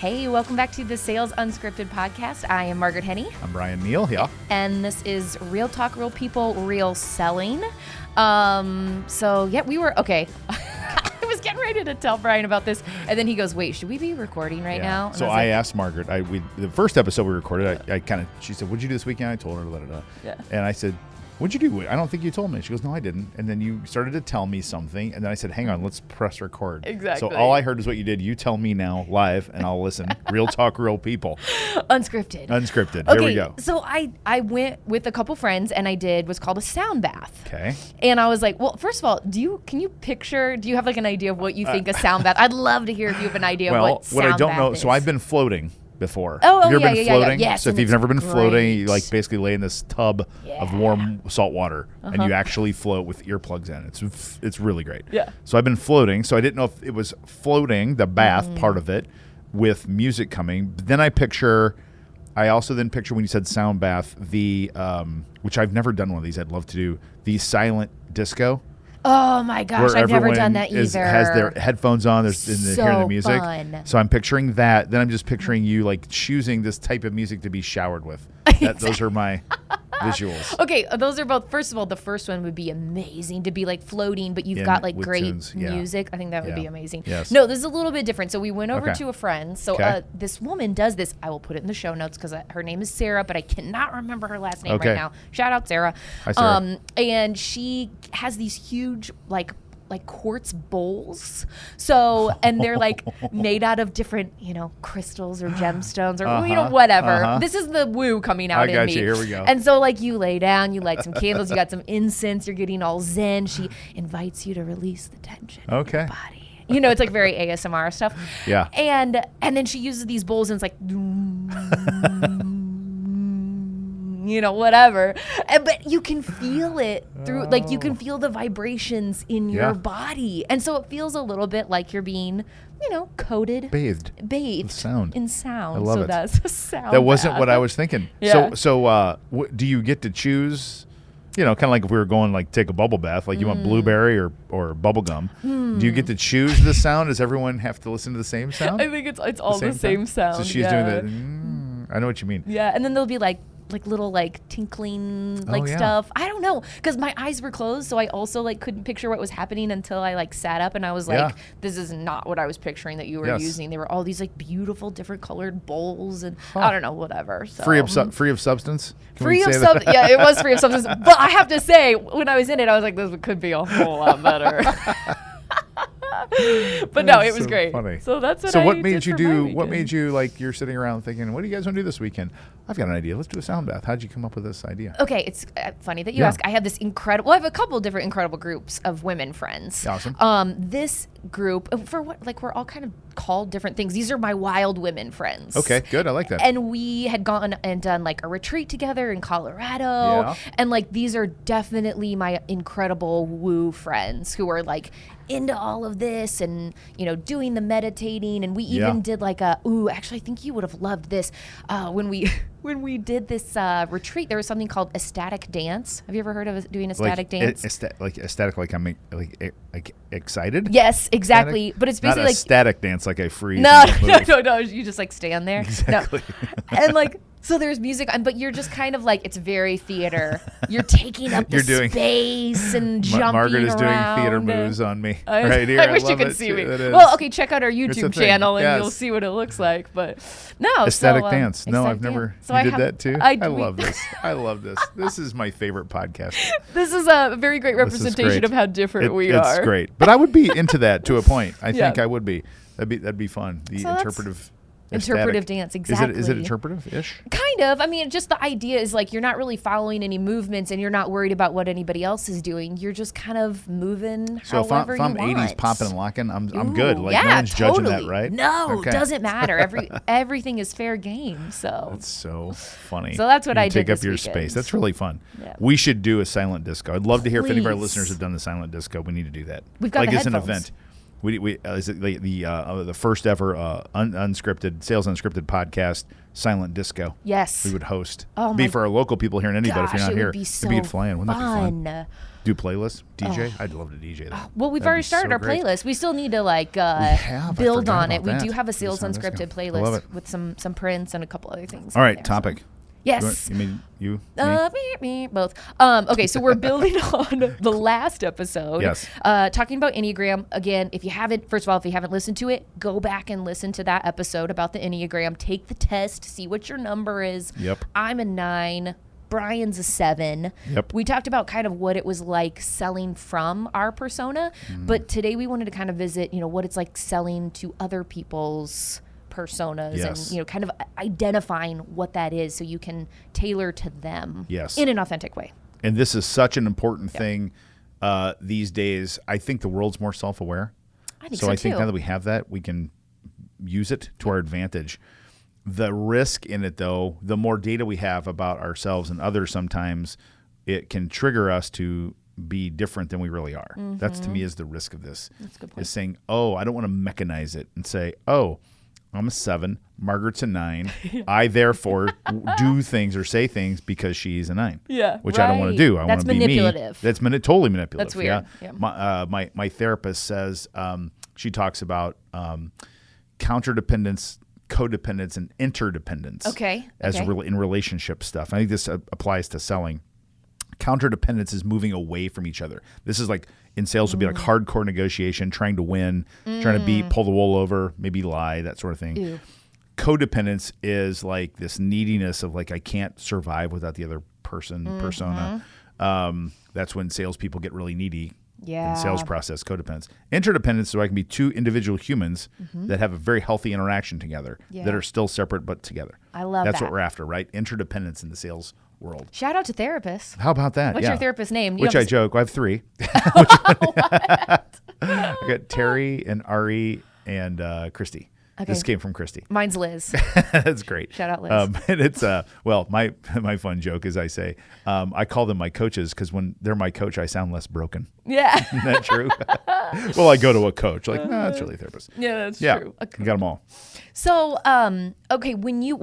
Hey, welcome back to the Sales Unscripted podcast. I am Margaret Henney. I'm Brian Neal, yeah. And this is Real Talk, Real People, Real Selling. We were, okay. I was getting ready to tell Brian about this, and then he goes, wait, should we be recording right now? And so I asked Margaret, the first episode we recorded, she said, what'd you do this weekend? I told her, And I said, what'd you do? I don't think you told me. She goes, no, I didn't. And then you started to tell me something. And then I said, hang on, let's press record. Exactly. So all I heard is what you did. You tell me now live and I'll listen. Real talk, real people. Unscripted. Okay, here we go. So I went with a couple friends and I did what's called a sound bath. Okay. And I was like, well, first of all, do you have like an idea of what you think a sound bath? I'd love to hear if you have an idea of what sound bath is. What I don't know, so I've been floating before. You've ever been floating? Yes, so if you've never been great. floating, you like basically lay in this tub of warm salt water and you actually float with earplugs in. It's really great. Yeah. So I've been floating. So I didn't know if it was floating, the bath part of it, with music coming. But then I also then picture when you said sound bath, the which I've never done one of these. I'd love to do the silent disco. Oh my gosh, I've never done that either. Has their headphones on, they're hearing the music. Fun. So I'm picturing that. Then I'm just picturing you like choosing this type of music to be showered with. Those are my visuals. Okay, those are both. First of all, the first one would be amazing to be like floating, but you've got like great tunes, music. I think that would be amazing. Yes. No, this is a little bit different. So we went over to a friend. So Okay. This woman does this. I will put it in the show notes because her name is Sarah, but I cannot remember her last name Okay. right now. Shout out Sarah. Hi, Sarah. And she has these huge like quartz bowls. So, and they're like made out of different, crystals or gemstones or, whatever. This is the woo coming out I in got me. you. Here we go. And so like you lay down, you light some candles, you got some incense, you're getting all zen. She invites you to release the tension in your body. It's like very ASMR stuff. Yeah. And then she uses these bowls and it's like whatever. But you can feel it through, like you can feel the vibrations in your body. And so it feels a little bit like you're being, coated. Bathed. In sound. I love it. That's a sound That wasn't bath. what I was thinking. Yeah. So do you get to choose, kind of like if we were going like take a bubble bath, like you want blueberry or bubble gum. Do you get to choose the sound? Does everyone have to listen to the same sound? I think it's all the same sound. So she's doing that. I know what you mean. Yeah, and then there'll be like little like tinkling stuff. I don't know, because my eyes were closed, so I also like couldn't picture what was happening until I like sat up and I was like, this is not what I was picturing that you were using. They were all these like beautiful different colored bowls and I don't know, whatever. So. Free of substance? Free of substance. Yeah, it was free of substance. But I have to say, when I was in it, I was like, this could be a whole lot better. But no, it was great. Funny. So that's what. So what I made did you for my do? weekend. What made you like? You're sitting around thinking, what do you guys want to do this weekend? I've got an idea. Let's do a sound bath. How'd you come up with this idea? Okay, it's funny that you ask. I have this incredible. I have a couple of different incredible groups of women friends. Awesome. This group we're all kind of called different things. These are my wild women friends. Okay, good. I like that. And we had gone and done like a retreat together in Colorado. And like these are definitely my incredible woo friends who are like into all of this and doing the meditating. And we even did like actually I think you would have loved this when we did this retreat. There was something called ecstatic dance. Have you ever heard of doing ecstatic dance? Ecstatic, like I'm like excited. Yes, exactly. Ecstatic? But it's basically not like static dance, like I freeze. No. You just like stand there. Exactly. No. And like. So there's music, but you're just kind of like, it's very theater. You're taking up the space and jumping Margaret is around. doing theater moves on me right here. I wish you could see me. Well, okay, check out our YouTube channel and you'll see what it looks like. But no, ecstatic dance. No, I've never. So you did that too. I love this. I love this. This is my favorite podcast. This is a very great representation of how different we are. It's great, but I would be into that to a point. I think I would be. That'd be fun. The interpretive. Interpretive dance, exactly. Is it interpretive-ish? Kind of. I mean, just the idea is like you're not really following any movements and you're not worried about what anybody else is doing. You're just kind of moving so however if I'm you want. 80s popping and locking, I'm good. Like no one's judging that, right? No, doesn't matter. Everything is fair game. So that's so funny. So that's what I did. Take up your space. That's really fun. Yeah. We should do a silent disco. I'd love to hear if any of our listeners have done the silent disco. We need to do that. We've got like the as an headphones. event. Is it the first ever unscripted sales unscripted podcast, Silent Disco? Yes, we would host. Oh, be for our local people here in Indy, but if you're not here, it'd be flying. Wouldn't that be fun? Do playlists, DJ. I'd love to DJ that. Well, we've already started our playlist. We still need to build on it. We do have a sales unscripted playlist with some prints and a couple other things. All right, topic. Yes. You mean you? Me, both. Okay, so we're building on the last episode. Yes. Talking about Enneagram. Again, if you haven't listened to it, go back and listen to that episode about the Enneagram. Take the test, see what your number is. Yep. I'm a 9. Brian's a 7. Yep. We talked about kind of what it was like selling from our persona, but today we wanted to kind of visit, what it's like selling to other people's personas and kind of identifying what that is so you can tailor to them in an authentic way. And this is such an important thing these days. I think the world's more self-aware. I think so I think now that we have that, we can use it to our advantage. The risk in it, though, the more data we have about ourselves and others, sometimes it can trigger us to be different than we really are. That's, to me, is the risk of this. That's a good point. Is saying, I don't want to mechanize it and say, I'm a 7, Margaret's a 9. I therefore do things or say things because she's a 9. Yeah, which I don't want to do. I want to be manipulative. me. That's totally manipulative. That's weird. Yeah. My therapist says she talks about counterdependence, codependence, and interdependence. Okay. In relationship stuff. I think this applies to selling. Counterdependence is moving away from each other. This is like in sales would be like hardcore negotiation, trying to win, trying to pull the wool over, maybe lie, that sort of thing. Ew. Codependence is like this neediness of like I can't survive without the other persona. That's when salespeople get really needy. In sales process, codependence. Interdependence is where I can be two individual humans that have a very healthy interaction together that are still separate but together. I love that. That's what we're after, right? Interdependence in the sales world. Shout out to therapists. How about that? What's your therapist's name? Which I joke. I have 3. I got Terry and Ari and Christy. Okay. This came from Christy. Mine's Liz. That's great. Shout out Liz. And it's my fun joke is I say I call them my coaches because when they're my coach, I sound less broken. Yeah. Isn't that true? Well, I go to a coach like, no, that's really a therapist. Yeah, that's true. You got them all. So, okay,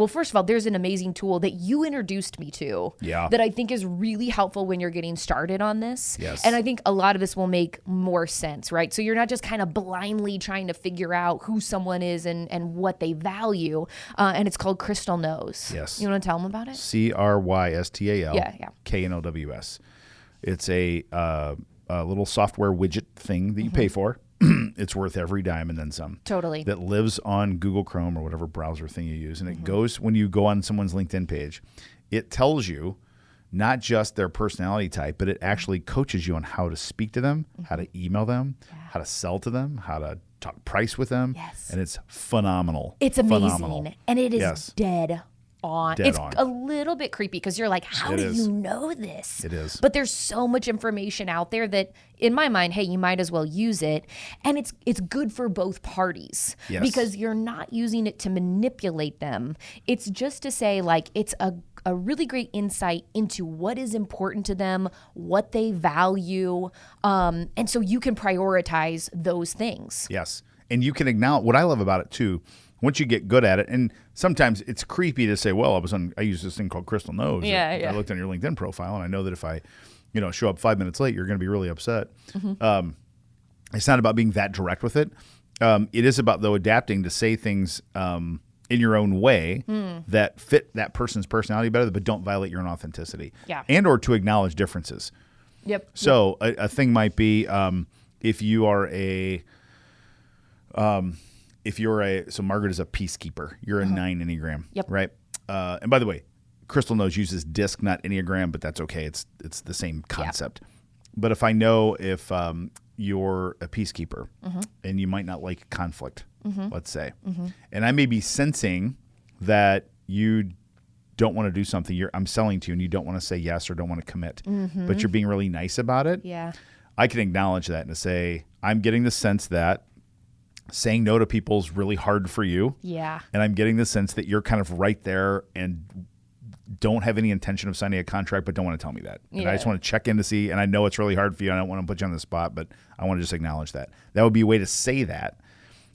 first of all, there's an amazing tool that you introduced me to that I think is really helpful when you're getting started on this. Yes. And I think a lot of this will make more sense, right? So you're not just kind of blindly trying to figure out who someone is and what they value. And it's called Crystal Knows. Yes. You want to tell them about it? CRYSTAL. Yeah. KNOWS. It's a little software widget thing that you pay for. It's worth every dime and then some. Totally. That lives on Google Chrome or whatever browser thing you use. And it goes, when you go on someone's LinkedIn page, it tells you not just their personality type, but it actually coaches you on how to speak to them, how to email them, how to sell to them, how to talk price with them. Yes. And it's phenomenal. It's amazing. Phenomenal. And it is dead on. It's a little bit creepy because you're like, how do you know this? It is. But there's so much information out there that in my mind, hey, you might as well use it. And it's good for both parties because you're not using it to manipulate them. It's just to say like it's a really great insight into what is important to them, what they value. And so you can prioritize those things. Yes. And you can acknowledge what I love about it too. Once you get good at it, and sometimes it's creepy to say, well, I use this thing called Crystal Knows. I looked on your LinkedIn profile, and I know that if I, show up 5 minutes late, you're going to be really upset. It's not about being that direct with it. It is about, though, adapting to say things in your own way that fit that person's personality better, but don't violate your own authenticity. Yeah. And or to acknowledge differences. Yep. So a thing might be if you are so Margaret is a peacekeeper. You're a 9 Enneagram, right? And by the way, Crystal Knows uses DISC, not Enneagram, but that's okay. It's the same concept. But if I know if you're a peacekeeper and you might not like conflict, let's say, and I may be sensing that you don't want to do something I'm selling to you and you don't want to say yes or don't want to commit, but you're being really nice about it. Yeah. I can acknowledge that and to say, I'm getting the sense that saying no to people is really hard for you. Yeah. And I'm getting the sense that you're kind of right there and don't have any intention of signing a contract, but don't want to tell me that. And Yeah. I just want to check in to see, and I know it's really hard for you. I don't want to put you on the spot, but I want to just acknowledge that. That would be a way to say that.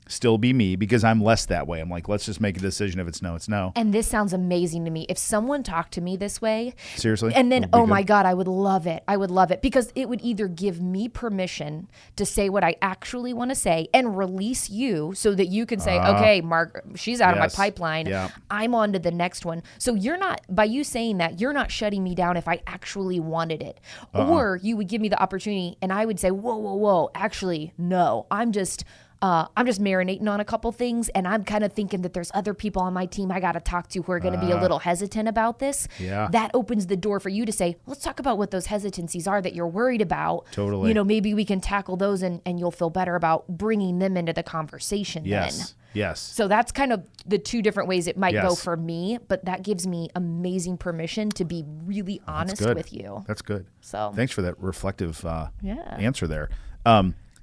Still be me, because I'm less that way. I'm like, let's just make a decision. If it's no, it's no. And this sounds amazing to me. If someone talked to me this way, Seriously? and then, oh my God, I would love it. I would love it, because it would either give me permission to say what I actually want to say and release you so that you can say, okay, Margaret, she's out of my pipeline. Yeah. I'm on to the next one. So you're not, by you saying that, you're not shutting me down if I actually wanted it. Or you would give me the opportunity and I would say, whoa, actually, no, I'm just marinating on a couple things, and I'm kind of thinking that there's other people on my team I got to talk to who are going to be a little hesitant about this. Yeah. That opens the door for you to say, let's talk about what those hesitancies are that you're worried about. Totally. You know, maybe we can tackle those and you'll feel better about bringing them into the conversation then. Yes. So that's kind of the two different ways it might go Yes. for me, but that gives me amazing permission to be really honest with you. That's good. So thanks for that reflective answer there.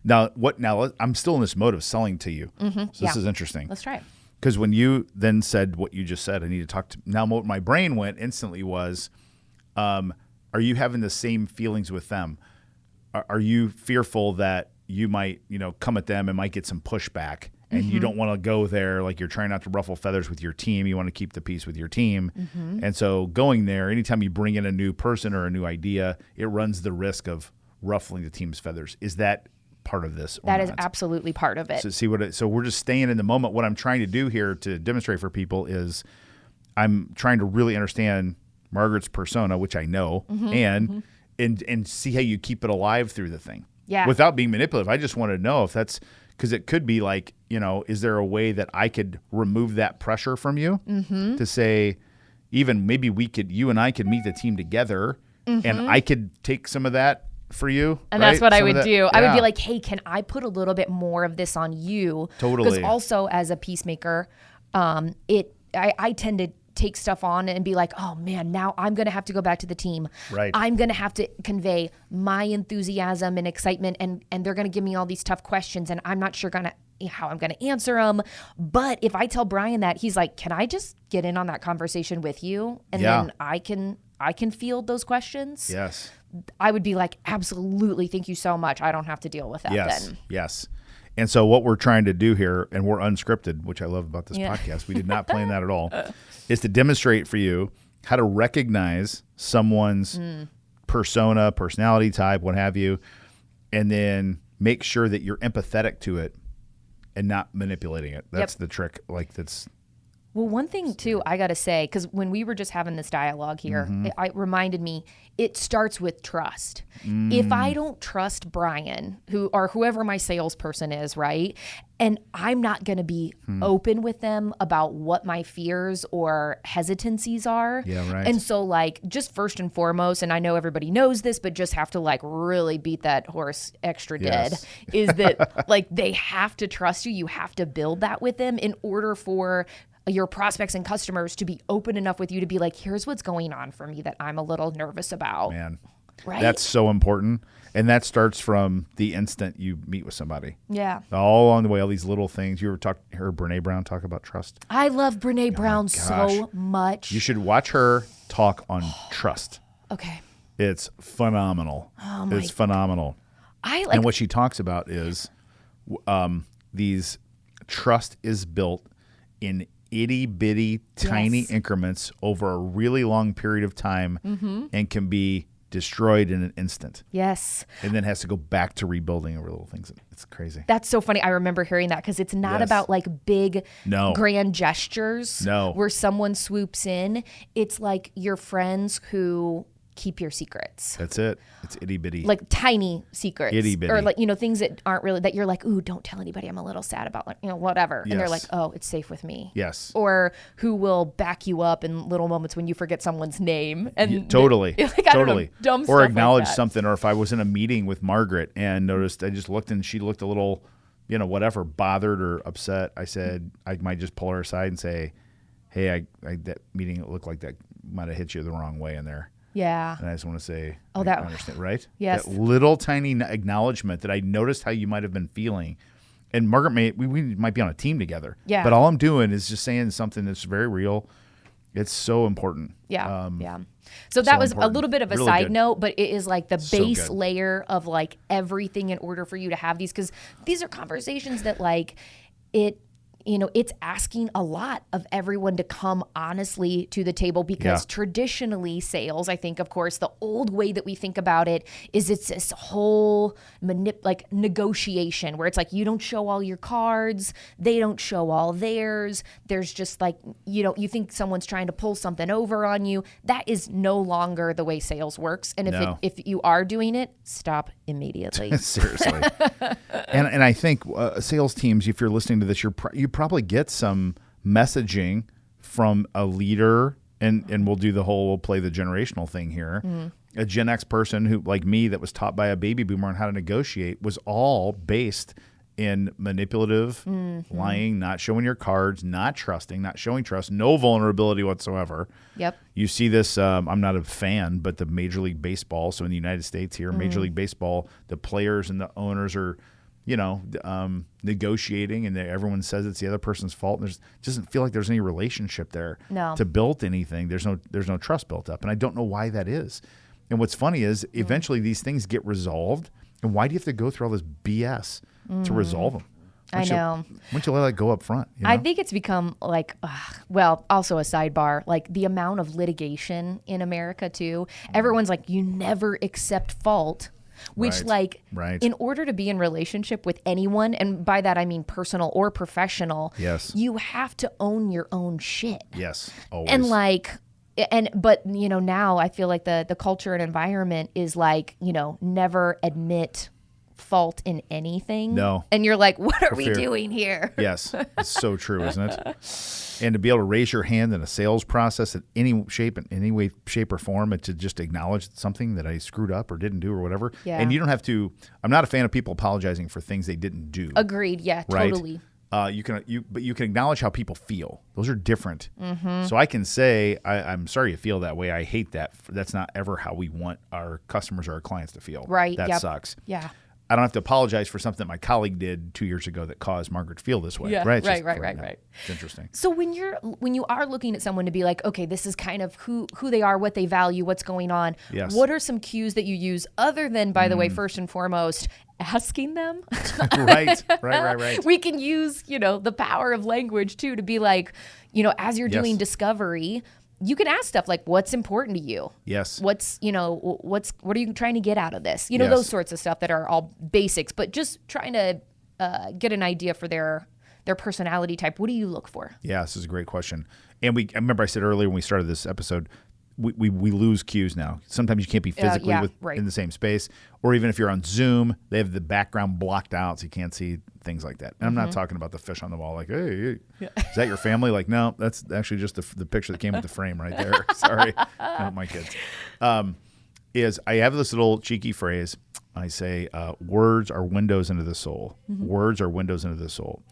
Now, I'm still in this mode of selling to you. So this is interesting. Let's try it. Because when you then said what you just said, I need to talk to, now what my brain went instantly was, are you having the same feelings with them? Are you fearful that you might, come at them and might get some pushback, and you don't want to go there, like you're trying not to ruffle feathers with your team. You want to keep the peace with your team. And so going there, anytime you bring in a new person or a new idea, it runs the risk of ruffling the team's feathers. Is that part of this? That is absolutely part of it. So we're just staying in the moment. What I'm trying to do here to demonstrate for people is I'm trying to really understand Margaret's persona, which I know, and see how you keep it alive through the thing. Yeah. Without being manipulative. I just want to know if that's, because it could be like, is there a way that I could remove that pressure from you to say, even maybe you and I could meet the team together and I could take some of that for you. And right? that's what I would do. Yeah. I would be like, hey, can I put a little bit more of this on you? Totally. Because also as a peacemaker, I tend to take stuff on and be like, oh man, now I'm going to have to go back to the team. Right. I'm going to have to convey my enthusiasm and excitement, and they're going to give me all these tough questions, and I'm not sure how I'm going to answer them. But if I tell Bryan that, he's like, can I just get in on that conversation with you? And then I can field those questions. Yes. I would be like, absolutely, thank you so much. I don't have to deal with that then. Yes. And so what we're trying to do here, and we're unscripted, which I love about this podcast, we did not plan that at all, is to demonstrate for you how to recognize someone's persona, personality type, what have you, and then make sure that you're empathetic to it and not manipulating it. That's the trick. Well, one thing too, I got to say, because when we were just having this dialogue here, it reminded me, it starts with trust. If I don't trust Bryan, or whoever my salesperson is, right, and I'm not going to be open with them about what my fears or hesitancies are. Yeah, right. And so just first and foremost, and I know everybody knows this, but just have to really beat that horse extra dead, is that they have to trust you. You have to build that with them in order for your prospects and customers to be open enough with you to be like, here's what's going on for me that I'm a little nervous about. Man, right? That's so important. And that starts from the instant you meet with somebody. Yeah. All along the way, all these little things. You ever heard Brene Brown talk about trust? I love Brene Brown so much. You should watch her talk on trust. Okay. It's phenomenal. Oh my It's phenomenal. And what she talks about is these trust is built in itty bitty tiny increments over a really long period of time and can be destroyed in an instant. Yes. And then has to go back to rebuilding over little things. It's crazy. That's so funny. I remember hearing that because it's not about big grand gestures where someone swoops in. It's like your friends who keep your secrets. That's it. It's itty bitty. Tiny secrets. Itty bitty. Or things that aren't really, that you're like, ooh, don't tell anybody, I'm a little sad about whatever. Yes. And they're like, oh, it's safe with me. Yes. Or who will back you up in little moments when you forget someone's name. And totally. I don't know, dumb stuff or acknowledge like that. something. Or if I was in a meeting with Margaret and noticed, I just looked and she looked a little, whatever, bothered or upset. I said, I might just pull her aside and say, hey, that meeting looked like that might have hit you the wrong way in there. Yeah. And I just want to say, I understand, right? Yes. That little tiny acknowledgement that I noticed how you might have been feeling. And Margaret, we might be on a team together. Yeah. But all I'm doing is just saying something that's very real. It's so important. Yeah. So that was important. A little bit of a side note, but it is like the base layer of like everything in order for you to have these, because these are conversations that like it's asking a lot of everyone to come honestly to the table, because traditionally sales, I think, of course, the old way that we think about it is it's this whole negotiation where it's like you don't show all your cards, they don't show all theirs. There's just like, you think someone's trying to pull something over on you. That is no longer the way sales works. And if you are doing it, stop immediately. Seriously. and I think sales teams, if you're listening to this, you probably get some messaging from a leader, and we'll play the generational thing here. A Gen X person who, like me, that was taught by a baby boomer on how to negotiate, was all based in manipulative, lying, not showing your cards, not trusting, not showing trust, no vulnerability whatsoever. Yep. You see this, I'm not a fan, but the Major League Baseball, so in the United States here, Major League Baseball, the players and the owners are negotiating, and everyone says it's the other person's fault. And doesn't feel like there's any relationship there to build anything. There's no trust built up, and I don't know why that is. And what's funny is eventually these things get resolved. And why do you have to go through all this BS to resolve them? Why don't you let that go up front? I think it's become like, also a sidebar, like the amount of litigation in America too. Everyone's like, you never accept fault. Which in order to be in relationship with anyone, and by that I mean personal or professional, you have to own your own shit. Yes, always. And but now I feel like the culture and environment is like, never admit fault in anything. No. And you're like, what are we doing here? Yes, it's so true, isn't it? And to be able to raise your hand in a sales process in any way, shape, or form, and to just acknowledge something that I screwed up or didn't do or whatever. Yeah. And you don't have to. I'm not a fan of people apologizing for things they didn't do. Agreed. Yeah, right? totally. But you can acknowledge how people feel. Those are different. So I can say, I'm sorry you feel that way. I hate that. That's not ever how we want our customers or our clients to feel. Right. That sucks. Yeah. I don't have to apologize for something my colleague did 2 years ago that caused Margaret to feel this way. Yeah, right. Right. It's interesting. So when you are looking at someone to be like, okay, this is kind of who they are, what they value, what's going on. Yes. What are some cues that you use other than, by the way, first and foremost, asking them? Right. We can use, the power of language too, to be like, as you're doing discovery, you can ask stuff like, what's important to you? Yes. What are you trying to get out of this? Those sorts of stuff that are all basics, but just trying to get an idea for their personality type. What do you look for? Yeah, this is a great question. And I remember I said earlier when we started this episode, we lose cues now. Sometimes you can't be physically in the same space, or even if you're on Zoom, they have the background blocked out so you can't see things like that. And I'm not talking about the fish on the wall, like, hey, is that your family? Like, no, that's actually just the picture that came with the frame right there. Sorry, not my kids. Is I have this little cheeky phrase. I say, words are windows into the soul. Words are windows into the soul.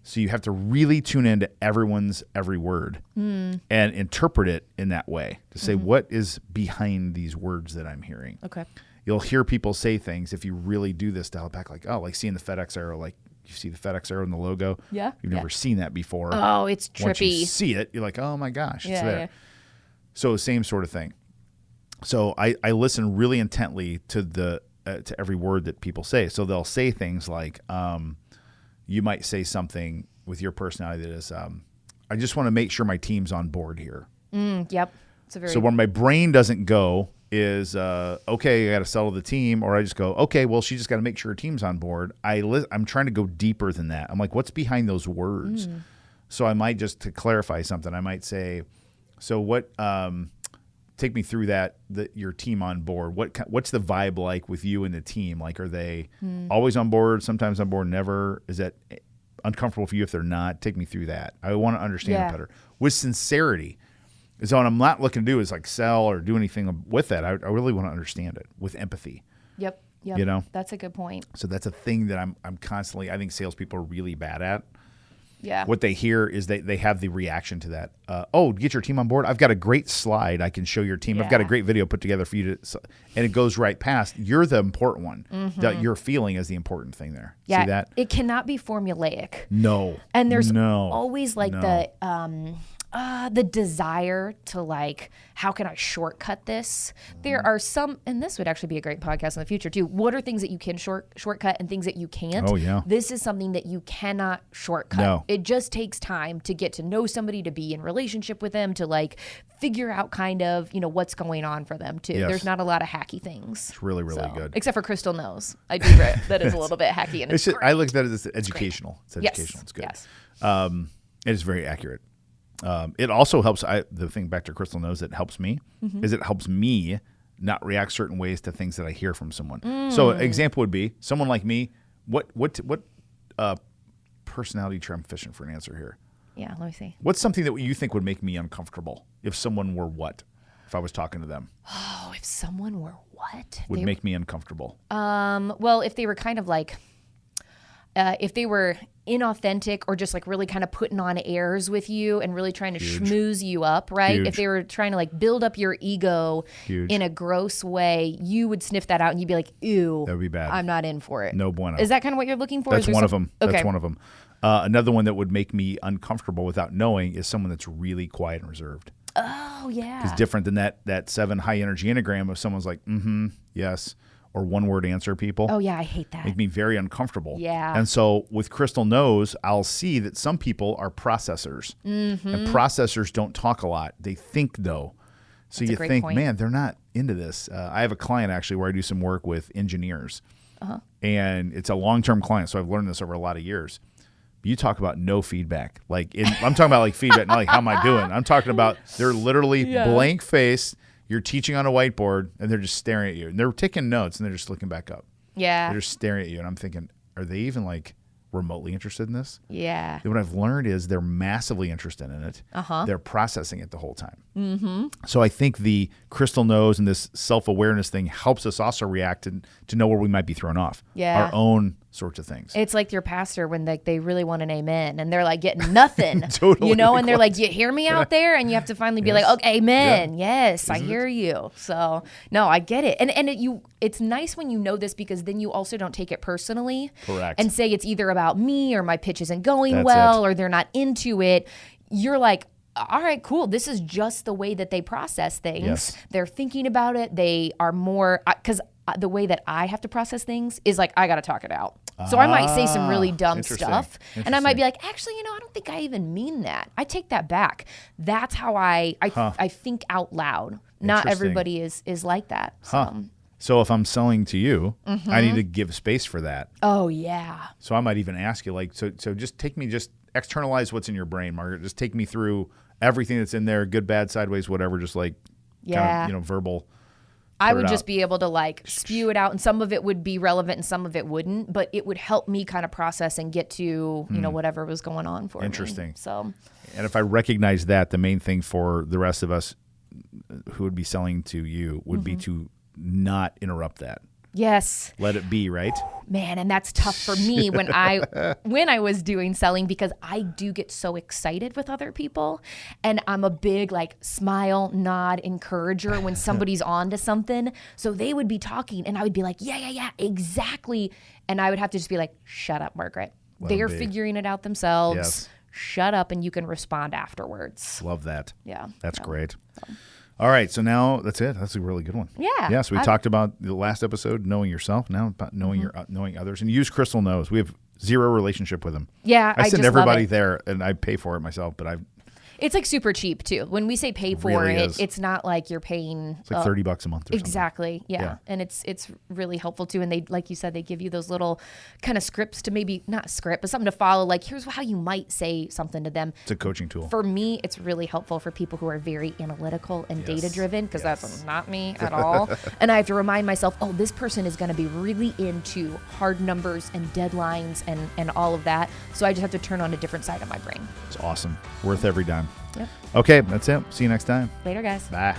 So you have to really tune into everyone's every word and interpret it in that way to say, what is behind these words that I'm hearing? Okay. You'll hear people say things if you really do this dial back, like, like seeing the FedEx arrow, like you see the FedEx arrow in the logo. Yeah. You've never seen that before. Oh, it's trippy. Once you see it, you're like, oh my gosh, it's there. Yeah. So same sort of thing. So I listen really intently to every word that people say. So they'll say things like, you might say something with your personality that is, I just want to make sure my team's on board here. Yep. So where my brain doesn't go is, okay, I got to settle the team, or I just go, okay, well, she just got to make sure her team's on board. I'm trying to go deeper than that. I'm like, what's behind those words? So I might just, to clarify something, I might say, so what, take me through your team on board. What's the vibe like with you and the team? Like, are they always on board, sometimes on board, never? Is that uncomfortable for you if they're not? Take me through that. I want to understand it better. With sincerity. So what I'm not looking to do is like sell or do anything with that. I really want to understand it with empathy. Yep. That's a good point. So that's a thing that I'm constantly, I think salespeople are really bad at. Yeah. What they hear is they have the reaction to that. Get your team on board. I've got a great slide I can show your team. I've got a great video put together for you and it goes right past. You're the important one. That your feeling is the important thing there. Yeah. See that? It cannot be formulaic. No. And there's always like the The desire to like, how can I shortcut this? There are some, and this would actually be a great podcast in the future too. What are things that you can shortcut and things that you can't? Oh, yeah. This is something that you cannot shortcut. No. It just takes time to get to know somebody, to be in relationship with them, to like figure out kind of, what's going on for them too. Yes. There's not a lot of hacky things. It's really, really good. Except for Crystal knows. I do read that is a little bit hacky. And It's just, I look at that as educational. It's educational. Yes. It's good. Yes. It is very accurate. It also helps. The thing back to Crystal knows that helps me is it helps me not react certain ways to things that I hear from someone. So an example would be someone like me. What personality trait? I'm fishing for an answer here. Yeah, let me see. What's something that you think would make me uncomfortable if someone were what? If I was talking to them. Oh, if someone were what? Would make me uncomfortable. Well, if they were kind of like, if they were inauthentic or just like really kind of putting on airs with you and really trying to schmooze you up, right? Huge. If they were trying to like build up your ego in a gross way, you would sniff that out and you'd be like, ew. That would be bad. I'm not in for it. No bueno. Is that kind of what you're looking for? That's one of them. Okay. That's one of them. Another one that would make me uncomfortable without knowing is someone that's really quiet and reserved. Oh, yeah. It's different than that 7 high energy Enneagram if someone's like, yes, or one word answer people. Oh, yeah, I hate that. Make me very uncomfortable. Yeah. And so with Crystal Knows, I'll see that some people are processors. And processors don't talk a lot. They think, though. So That's you a great think, point. man, they're not into this. I have a client, actually, where I do some work with engineers. And it's a long-term client, so I've learned this over a lot of years. You talk about no feedback. I'm talking about like feedback, not like how am I doing? I'm talking about they're literally blank face. You're teaching on a whiteboard, and they're just staring at you. And they're taking notes, and they're just looking back up. Yeah. They're just staring at you, and I'm thinking, are they even like remotely interested in this? Yeah. Then what I've learned is they're massively interested in it. They're processing it the whole time. Mm-hmm. So I think the Crystal Knows and this self-awareness thing helps us also react to know where we might be thrown off. Yeah. Our own sorts of things. It's like your pastor when they really want an amen and they're like getting nothing, Totally. and they're like, you hear me out there? And you have to finally be like, okay, amen. Yeah. Yes, I hear you. So no, I get it. And it's nice when you know this because then you also don't take it personally. Correct. And say it's either about me or my pitch isn't going That's well it. or they're not into it. You're like, all right, cool. This is just the way that they process things. Yes. They're thinking about it. They are more, because the way that I have to process things is like, I got to talk it out. So I might say some really dumb Interesting. stuff. And I might be like, actually, I don't think I even mean that. I take that back. That's how I think out loud. Not Interesting. everybody is like that. So. So if I'm selling to you, I need to give space for that. Oh, yeah. So I might even ask you, so just externalize what's in your brain, Margaret. Just take me through everything that's in there, good, bad, sideways, whatever, just like kind of, verbal. I would just be able to spew it out, and some of it would be relevant and some of it wouldn't, but it would help me kind of process and get to, whatever was going on for me. Interesting. So, And if I recognize that, the main thing for the rest of us who would be selling to you would be to not interrupt that. yes. Let it be, right? Man, and that's tough for me when I was doing selling because I do get so excited with other people, and I'm a big smile, nod, encourager when somebody's on to something. So they would be talking, and I would be like, yeah, exactly, and I would have to just be like, shut up, Margaret. They're figuring it out themselves. Yes. Shut up, and you can respond afterwards. Love that. Yeah, That's great. All right, so now that's it. That's a really good one. Yeah. Yeah, so we talked about the last episode, knowing yourself, now about knowing knowing others, and use Crystal Knows. We have zero relationship with them. Yeah, I send just love everybody it. there, and I pay for it myself, but It's super cheap too. When we say pay for really it, is. it's not like you're paying. it's like $30 a month or something. Exactly. Yeah. Yeah. And it's really helpful too. And they, like you said, they give you those little kind of scripts to maybe not script, but something to follow. Like, here's how you might say something to them. It's a coaching tool. For me, it's really helpful for people who are very analytical and data driven, because that's not me at all. And I have to remind myself, oh, this person is going to be really into hard numbers and deadlines and all of that. So I just have to turn on a different side of my brain. It's awesome. Worth every dime. Yep. Okay, that's it. See you next time. Later, guys. Bye.